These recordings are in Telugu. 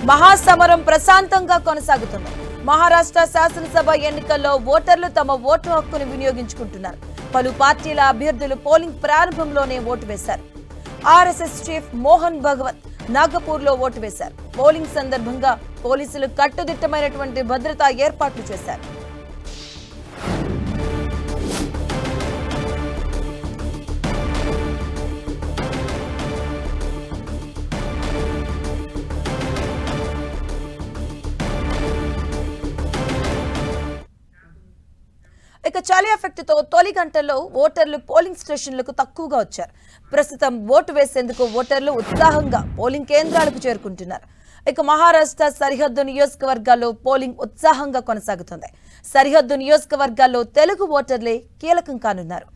మహాసమరం ప్రశాంతంగా కొనసాగుతుంది. మహారాష్ట్ర శాసనసభ ఎన్నికల్లో ఓటర్లు తమ ఓటు హక్కును వినియోగించుకుంటున్నారు. పలు పార్టీల అభ్యర్థులు పోలింగ్ ప్రారంభంలోనే ఓటు వేశారు. RSS chief Mohan Bhagwat నాగపూర్లో vote వేశారు. పోలింగ్ సందర్భంగా పోలీసులు కట్టుదిట్టమైనటువంటి భద్రతా ఏర్పాట్లు చేశారు. ఇక చలి ఎఫెక్ట్ తో తొలి గంటల్లో ఓటర్లు పోలింగ్ స్టేషన్లకు తక్కువగా వచ్చారు. ప్రస్తుతం ఓటు వేసేందుకు ఓటర్లు ఉత్సాహంగా పోలింగ్ కేంద్రాలకు చేరుకుంటున్నారు. ఇక మహారాష్ట్ర సరిహద్దు నియోజకవర్గాల్లో పోలింగ్ ఉత్సాహంగా కొనసాగుతుంది. సరిహద్దు నియోజకవర్గాల్లో తెలుగు ఓటర్లే కీలకం కానున్నారు.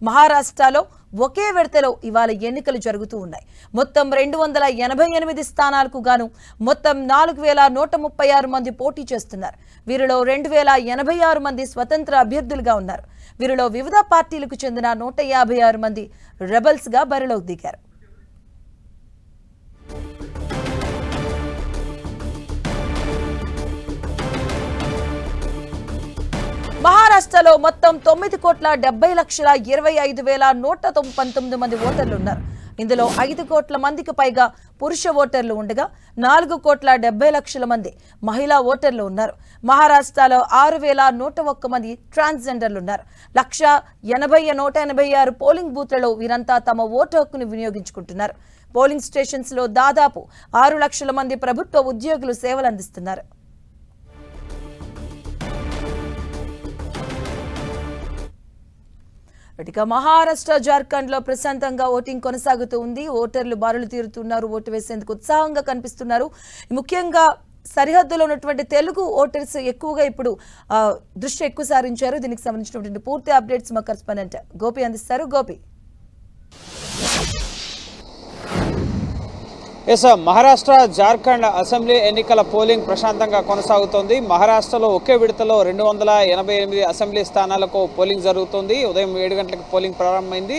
మహారాష్ట్రలో ఒకే విడతలో ఇవాళ ఎన్నికలు జరుగుతూ ఉన్నాయి. మొత్తం 288 స్థానాలకు గాను మొత్తం 4136 మంది పోటీ చేస్తున్నారు. వీరిలో 2086 మంది స్వతంత్ర అభ్యర్థులుగా ఉన్నారు. వీరిలో వివిధ పార్టీలకు చెందిన 156 మంది రెబల్స్ గా బరిలోకి దిగారు. మహారాష్ట్రలో మొత్తం 9,70,25,119 మంది ఓటర్లు ఉన్నారు. ఇందులో 5 కోట్ల మందికి పైగా పురుష ఓటర్లు ఉండగా 4,70,00,000 మంది మహిళా ఓటర్లు ఉన్నారు. మహారాష్ట్రలో 6,101 మంది ట్రాన్స్జెండర్లు ఉన్నారు. 1,80,186 పోలింగ్ బూత్లలో వీరంతా తమ ఓటు హక్కును వినియోగించుకుంటున్నారు. పోలింగ్ స్టేషన్స్ లో దాదాపు 6 లక్షల మంది ప్రభుత్వ ఉద్యోగులు సేవలు అందిస్తున్నారు. ఇక మహారాష్ట్ర జార్ఖండ్ లో ప్రశాంతంగా ఓటింగ్ కొనసాగుతూ ఉంది. ఓటర్లు బారులు తీరుతున్నారు. ఓటు వేసేందుకు ఉత్సాహంగా కనిపిస్తున్నారు. ముఖ్యంగా సరిహద్దులో ఉన్నటువంటి తెలుగు ఓటర్స్ ఎక్కువగా ఇప్పుడు దృష్టి ఎక్కువ సారించారు. దీనికి సంబంధించినటువంటి పూర్తి అప్డేట్స్ మా కరెస్పాండెంట్ గోపి అందిస్తారు. గోపి, మహారాష్ట్ర జార్ఖండ్ అసెంబ్లీ ఎన్నికల పోలింగ్ ప్రశాంతంగా కొనసాగుతోంది. మహారాష్ట్రలో ఒకే విడతలో 288 అసెంబ్లీ స్థానాలకు పోలింగ్ జరుగుతుంది. ఉదయం 7 గంటలకు పోలింగ్ ప్రారంభమైంది.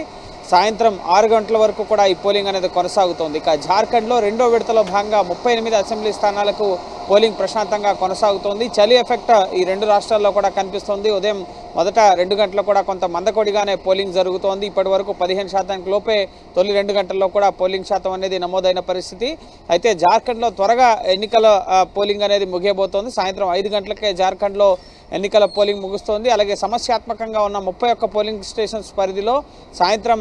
సాయంత్రం 6 గంటల వరకు కూడా ఈ పోలింగ్ అనేది కొనసాగుతోంది. ఇక జార్ఖండ్లో రెండో విడతలో భాగంగా 38 అసెంబ్లీ స్థానాలకు పోలింగ్ ప్రశాంతంగా కొనసాగుతోంది. చలి ఎఫెక్ట్ ఈ రెండు రాష్ట్రాల్లో కూడా కనిపిస్తోంది. ఉదయం మొదట 2 గంటలు కూడా కొంత మందకొడిగానే పోలింగ్ జరుగుతోంది. ఇప్పటి వరకు 15% లోపే తొలి 2 గంటల్లో కూడా పోలింగ్ శాతం అనేది నమోదైన పరిస్థితి. అయితే జార్ఖండ్లో త్వరగా ఎన్నికల పోలింగ్ అనేది ముగియబోతోంది. సాయంత్రం 5 గంటలకే జార్ఖండ్లో ఎన్నికల పోలింగ్ ముగుస్తోంది. అలాగే సమస్యాత్మకంగా ఉన్న 31 పోలింగ్ స్టేషన్స్ పరిధిలో సాయంత్రం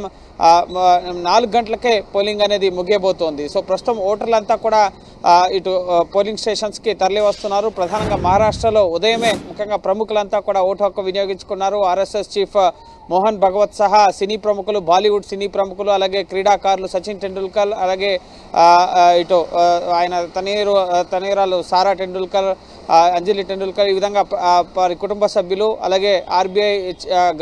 4 గంటలకే పోలింగ్ అనేది ముగియబోతోంది. సో ప్రస్తుతం ఓటర్లంతా కూడా ఇటు పోలింగ్ స్టేషన్స్కి తరలి వస్తున్నారు. ప్రధానంగా మహారాష్ట్రలో ఉదయమే ముఖ్యంగా ప్రముఖులంతా కూడా ఓటు హక్కు వినియోగించుకున్నారు. ఆర్ఎస్ఎస్ చీఫ్ మోహన్ భగవత్ సహా సినీ ప్రముఖులు, బాలీవుడ్ సినీ ప్రముఖులు, అలాగే క్రీడాకారులు సచిన్ టెండూల్కర్, అలాగే ఇటు ఆయన తనయురాలు సారా టెండూల్కర్, అంజలి టెండూల్కర్, ఈ విధంగా వారి కుటుంబ సభ్యులు, అలాగే ఆర్బీఐ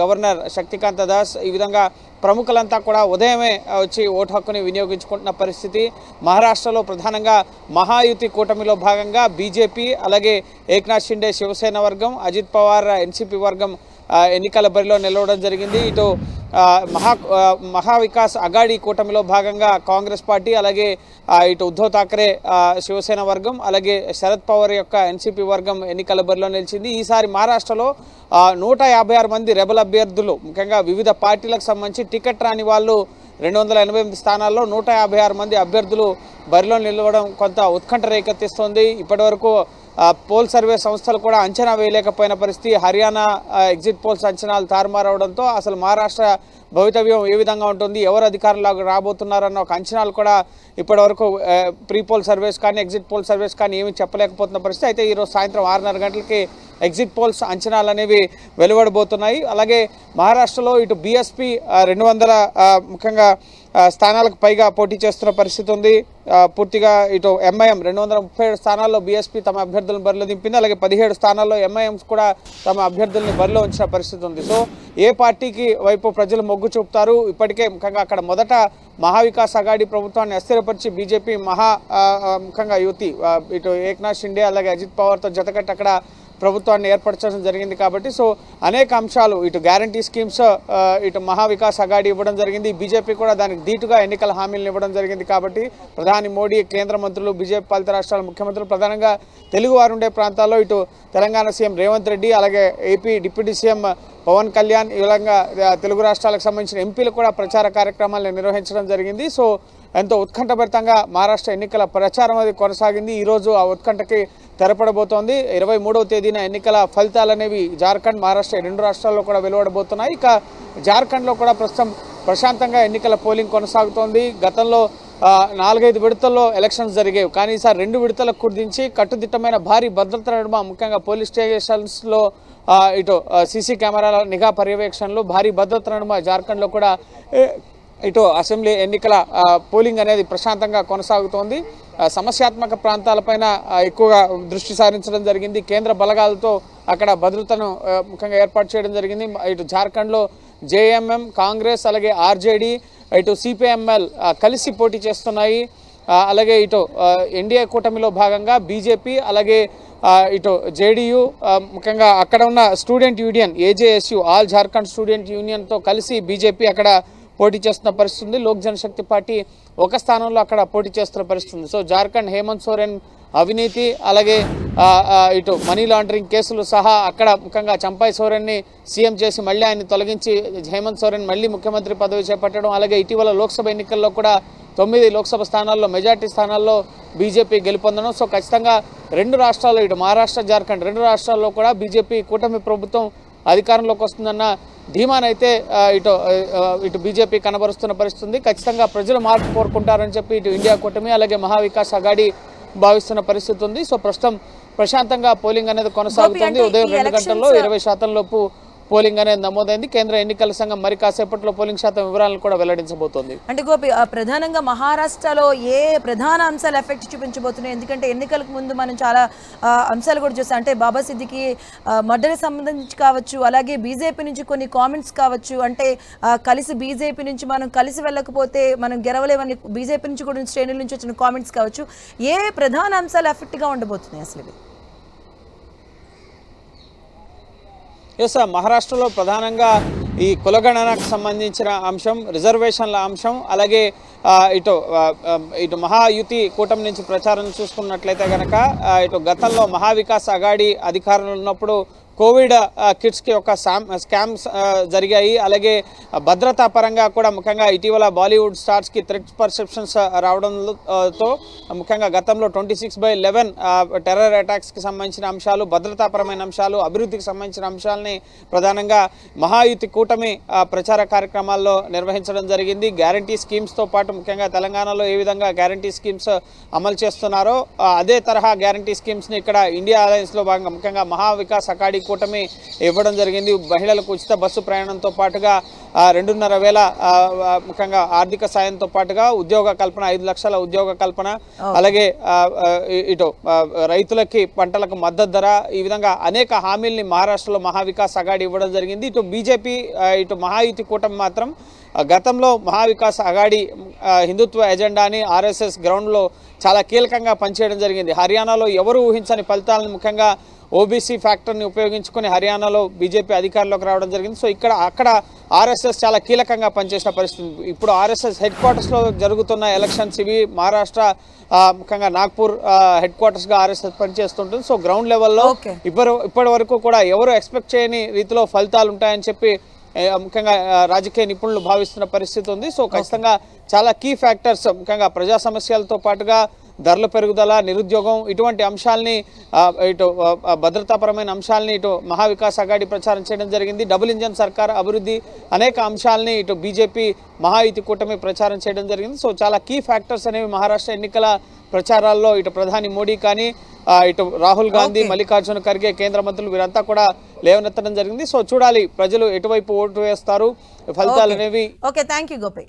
గవర్నర్ శక్తికాంత దాస్, ఈ విధంగా ప్రముఖులంతా కూడా ఉదయమే వచ్చి ఓటు హక్కుని వినియోగించుకుంటున్న పరిస్థితి. మహారాష్ట్రలో ప్రధానంగా మహాయుతి కూటమిలో భాగంగా బీజేపీ, అలాగే ఏక్నాథ్ షిండే శివసేన వర్గం, అజిత్ పవార్ ఎన్సీపీ వర్గం ఎన్నికల బరిలో నిలవడం జరిగింది. ఇటు మహావికాస్ అఘాడీ కూటమిలో భాగంగా కాంగ్రెస్ పార్టీ, అలాగే ఇటు ఉద్ధవ్ ఠాక్రే శివసేన వర్గం, అలాగే శరద్ పవార్ యొక్క ఎన్సీపీ వర్గం ఎన్నికల బరిలో నిలిచింది. ఈసారి మహారాష్ట్రలో 156 మంది రెబల్ అభ్యర్థులు, ముఖ్యంగా వివిధ పార్టీలకు సంబంధించి టికెట్ రాని వాళ్ళు 288 స్థానాల్లో 156 మంది అభ్యర్థులు బరిలో నిలవడం కొంత ఉత్కంఠ రేకెత్తిస్తోంది. ఇప్పటివరకు పోల్ సర్వే సంస్థలు కూడా అంచనా వేయలేకపోయిన పరిస్థితి. హర్యానా ఎగ్జిట్ పోల్స్ అంచనాలు తారుమారవడంతో అసలు మహారాష్ట్ర భవితవ్యం ఏ విధంగా ఉంటుంది, ఎవరు అధికారంలోకి రాబోతున్నారన్న ఒక అంచనాలు కూడా ఇప్పటివరకు ప్రీ పోల్ సర్వేస్ కానీ ఎగ్జిట్ పోల్ సర్వేస్ కానీ ఏమీ చెప్పలేకపోతున్న పరిస్థితి. అయితే ఈరోజు సాయంత్రం 6:30 గంటలకి ఎగ్జిట్ పోల్స్ అంచనాలు అనేవి వెలువడబోతున్నాయి. అలాగే మహారాష్ట్రలో ఇటు బీఎస్పీ 200 ముఖ్యంగా స్థానాలకు పైగా పోటీ చేస్తున్న పరిస్థితి ఉంది. పూర్తిగా ఇటు ఎంఐఎం 237 స్థానాల్లో బీఎస్పీ తమ అభ్యర్థులను బరిలో దింపింది. అలాగే 17 స్థానాల్లో ఎంఐఎంస్ కూడా తమ అభ్యర్థుల్ని బరిలో ఉంచిన పరిస్థితి ఉంది. సో ఏ పార్టీకి వైపు ప్రజలు మొగ్గు చూపుతారు? ఇప్పటికే ముఖ్యంగా అక్కడ మొదట మహావికాస్ అఘాడీ ప్రభుత్వాన్ని అస్థిరపరిచి బీజేపీ ముఖ్యంగా యువతి ఇటు ఏక్నాథ్ షిండే అలాగే అజిత్ పవార్తో జతకట్టి అక్కడ ప్రభుత్వాన్ని ఏర్పరచడం జరిగింది. కాబట్టి సో అనేక అంశాలు ఇటు గ్యారంటీ స్కీమ్స్ ఇటు మహావికాస్ అఘాడీ ఇవ్వడం జరిగింది. బీజేపీ కూడా దానికి ధీటుగా ఎన్నికల హామీలను ఇవ్వడం జరిగింది. కాబట్టి ప్రధాని మోడీ, కేంద్ర మంత్రులు, బీజేపీ పాలిత రాష్ట్రాల ముఖ్యమంత్రులు, ప్రధానంగా తెలుగు వారు ఉండే ప్రాంతాల్లో ఇటు తెలంగాణ సీఎం రేవంత్ రెడ్డి, అలాగే AP deputy CM Pawan Kalyan, ఈ విధంగా తెలుగు రాష్ట్రాలకు సంబంధించిన ఎంపీలు కూడా ప్రచార కార్యక్రమాలను నిర్వహించడం జరిగింది. సో ఎంతో ఉత్కంఠభరితంగా మహారాష్ట్ర ఎన్నికల ప్రచారం అది కొనసాగింది. ఈరోజు ఆ ఉత్కంఠకి తెరపడబోతోంది. 23వ తేదీన ఎన్నికల ఫలితాలు అనేవి జార్ఖండ్, మహారాష్ట్ర రెండు రాష్ట్రాల్లో కూడా వెలువడబోతున్నాయి. ఇక జార్ఖండ్లో కూడా ప్రస్తుతం ప్రశాంతంగా ఎన్నికల పోలింగ్ కొనసాగుతోంది. గతంలో 4-5 విడతల్లో ఎలక్షన్స్ జరిగేవి, కానీ ఈసారి 2 విడతలకు కుదించి కట్టుదిట్టమైన భారీ భద్రత నడుమ, ముఖ్యంగా పోలీస్ స్టేషన్స్లో ఇటు సీసీ కెమెరాల నిఘా పర్యవేక్షణలో భారీ భద్రత నడుమ జార్ఖండ్లో కూడా ఇటు అసెంబ్లీ ఎన్నికల పోలింగ్ అనేది ప్రశాంతంగా కొనసాగుతోంది. సమస్యాత్మక ప్రాంతాలపైన ఎక్కువగా దృష్టి సారించడం జరిగింది. కేంద్ర బలగాలతో అక్కడ భద్రతను ముఖ్యంగా ఏర్పాటు చేయడం జరిగింది. ఇటు జార్ఖండ్లో జేఎంఎం, కాంగ్రెస్, అలాగే ఆర్జేడీ, ఇటు సిపిఎంఎల్ కలిసి పోటీ చేస్తున్నాయి. అలాగే ఇటు ఎన్డీఏ కూటమిలో భాగంగా బీజేపీ, అలాగే ఇటు జేడీయూ, ముఖ్యంగా అక్కడ ఉన్న student union AJSU, all Jharkhand student యూనియన్తో కలిసి బీజేపీ అక్కడ పోటీ చేస్తున్న పరిస్థితి ఉంది. లోక్ జనశక్తి పార్టీ ఒక స్థానంలో అక్కడ పోటీ చేస్తున్న పరిస్థితి ఉంది. సో జార్ఖండ్ హేమంత్ సోరెన్ అవినీతి, అలాగే ఇటు మనీ లాండరింగ్ కేసులు సహా అక్కడ ముఖ్యంగా చంపై సోరెన్ని సీఎం చేసి మళ్ళీ ఆయన తొలగించి హేమంత్ సోరెన్ మళ్ళీ ముఖ్యమంత్రి పదవి చేపట్టడం, అలాగే ఇటీవల లోక్సభ ఎన్నికల్లో కూడా 9 లోక్సభ స్థానాల్లో మెజార్టీ స్థానాల్లో బీజేపీ గెలుపొందడం. సో ఖచ్చితంగా 2 రాష్ట్రాల్లో ఇటు మహారాష్ట్ర, జార్ఖండ్ 2 రాష్ట్రాల్లో కూడా బీజేపీ కూటమి ప్రభుత్వం అధికారంలోకి వస్తుందన్న ధీమానైతే ఇటు బీజేపీ కనబరుస్తున్న పరిస్థితి ఉంది. ఖచ్చితంగా ప్రజలు మార్పు కోరుకుంటారని చెప్పి ఇటు ఇండియా కూటమి, అలాగే మహావికాస్ అఘాడీ భావిస్తున్న పరిస్థితి ఉంది. సో ప్రస్తుతం ప్రశాంతంగా పోలింగ్ అనేది కొనసాగుతుంది. ఉదయం 2 గంటల్లో 20% లోపు పోలింగ్ అనేది నమోదైంది. కేంద్ర ఎన్నికల సంఘం మరి కాసేపట్లో పోలింగ్ శాతం వివరాలను కూడా వెల్లడించబోతోంది. అంటే గోపి, ప్రధానంగా మహారాష్ట్రలో ఏ ప్రధాన అంశాలు ఎఫెక్ట్ చూపించబోతున్నాయి? ఎందుకంటే ఎన్నికలకు ముందు మనం చాలా అంశాలు కూడా చూసాం. అంటే బాబా సిద్దికి మర్డర్కి సంబంధించి కావచ్చు, అలాగే బీజేపీ నుంచి కొన్ని కామెంట్స్ కావచ్చు. అంటే కలిసి బీజేపీ నుంచి మనం కలిసి వెళ్ళకపోతే మనం గెలవలేమని బీజేపీ నుంచి కూడా శ్రేణుల నుంచి వచ్చిన కామెంట్స్ కావచ్చు. ఏ ప్రధాన అంశాలు ఎఫెక్ట్గా ఉండబోతున్నాయి అసలు? ఎస్, మహారాష్ట్రలో ప్రధానంగా ఈ కులగణనకు సంబంధించిన అంశం, రిజర్వేషన్ల అంశం, అలాగే ఇటు మహాయుతి కూటమి నుంచి ప్రచారం చూసుకున్నట్లయితే కనుక ఇటు గతంలో మహావికాస్ అఘాడీ అధికారంలో ఉన్నప్పుడు కోవిడ్ కిట్స్కి ఒక స్కామ్స్ జరిగాయి. అలాగే భద్రతా పరంగా కూడా ముఖ్యంగా ఇటీవల బాలీవుడ్ స్టార్స్కి థ్రెట్ పర్సెప్షన్స్ రావడంతో ముఖ్యంగా గతంలో 26/11 టెర్రర్ అటాక్స్కి సంబంధించిన అంశాలు, భద్రతాపరమైన అంశాలు, అభివృద్ధికి సంబంధించిన అంశాలని ప్రధానంగా మహాయుతి కూటమి ప్రచార కార్యక్రమాల్లో నిర్వహించడం జరిగింది. గ్యారంటీ స్కీమ్స్తో పాటు ముఖ్యంగా తెలంగాణలో ఏ విధంగా గ్యారంటీ స్కీమ్స్ అమలు చేస్తున్నారో అదే తరహా గ్యారంటీ స్కీమ్స్ని ఇక్కడ ఇండియా అలయన్స్లో భాగంగా ముఖ్యంగా మహావికాస్ అఘాడీ కూటమి ఇవ్వడం జరిగింది. మహిళలకు ఉచిత బస్సు ప్రయాణంతో పాటుగా 2,500,000 ముఖ్యంగా ఆర్థిక సాయంతో పాటుగా ఉద్యోగ కల్పన, 5 లక్షల ఉద్యోగ కల్పన, అలాగే ఇటు రైతులకి పంటలకు మద్దతు ధర, ఈ విధంగా అనేక హామీల్ని మహారాష్ట్రలో మహావికాస్ అఘాడీ ఇవ్వడం జరిగింది. ఇటు బీజేపీ, ఇటు మహాయుతి కూటమి మాత్రం గతంలో మహావికాస్ అఘాడీ హిందుత్వ ఎజెండాని ఆర్ఎస్ఎస్ గ్రౌండ్లో చాలా కీలకంగా పనిచేయడం జరిగింది. హర్యానాలో ఎవరు ఊహించని ఫలితాలను ముఖ్యంగా ఓబీసీ ఫ్యాక్టర్ని ఉపయోగించుకొని హర్యానాలో బీజేపీ అధికారంలోకి రావడం జరిగింది. సో అక్కడ ఆర్ఎస్ఎస్ చాలా కీలకంగా పనిచేసిన పరిస్థితి. ఇప్పుడు ఆర్ఎస్ఎస్ హెడ్ క్వార్టర్స్లో జరుగుతున్న ఎలక్షన్స్ ఇవి. మహారాష్ట్ర ముఖ్యంగా నాగ్పూర్ హెడ్ క్వార్టర్స్గా ఆర్ఎస్ఎస్ పనిచేస్తుంటుంది. సో గ్రౌండ్ లెవెల్లో ఇప్పటి వరకు కూడా ఎవరు ఎక్స్పెక్ట్ చేయని రీతిలో ఫలితాలు ఉంటాయని చెప్పి ముఖ్యంగా రాజకీయ నిపుణులు భావిస్తున్న పరిస్థితి ఉంది. సో ఖచ్చితంగా చాలా కీ ఫ్యాక్టర్స్, ముఖ్యంగా ప్రజా సమస్యలతో పాటుగా ధరల పెరుగుదల, నిరుద్యోగం, ఇటువంటి అంశాలని, ఇటు భద్రతాపరమైన అంశాలని ఇటు మహావికాస్ అఘాడీ ప్రచారం చేయడం జరిగింది. డబుల్ ఇంజన్ సర్కార్, అభివృద్ధి, అనేక అంశాలని ఇటు బీజేపీ మహాయుతి కూటమి ప్రచారం చేయడం జరిగింది. సో చాలా కీ ఫ్యాక్టర్స్ అనేవి మహారాష్ట్ర ఎన్నికల ప్రచారాల్లో ఇటు ప్రధాని మోడీ కానీ, ఇటు రాహుల్ గాంధీ, మల్లికార్జున ఖర్గే, కేంద్ర మంత్రులు వీరంతా కూడా లేవనెత్తడం జరిగింది. సో చూడాలి ప్రజలు ఎటువైపు ఓటు వేస్తారు, ఫలితాలు అనేవి. Okay, thank you Gopi.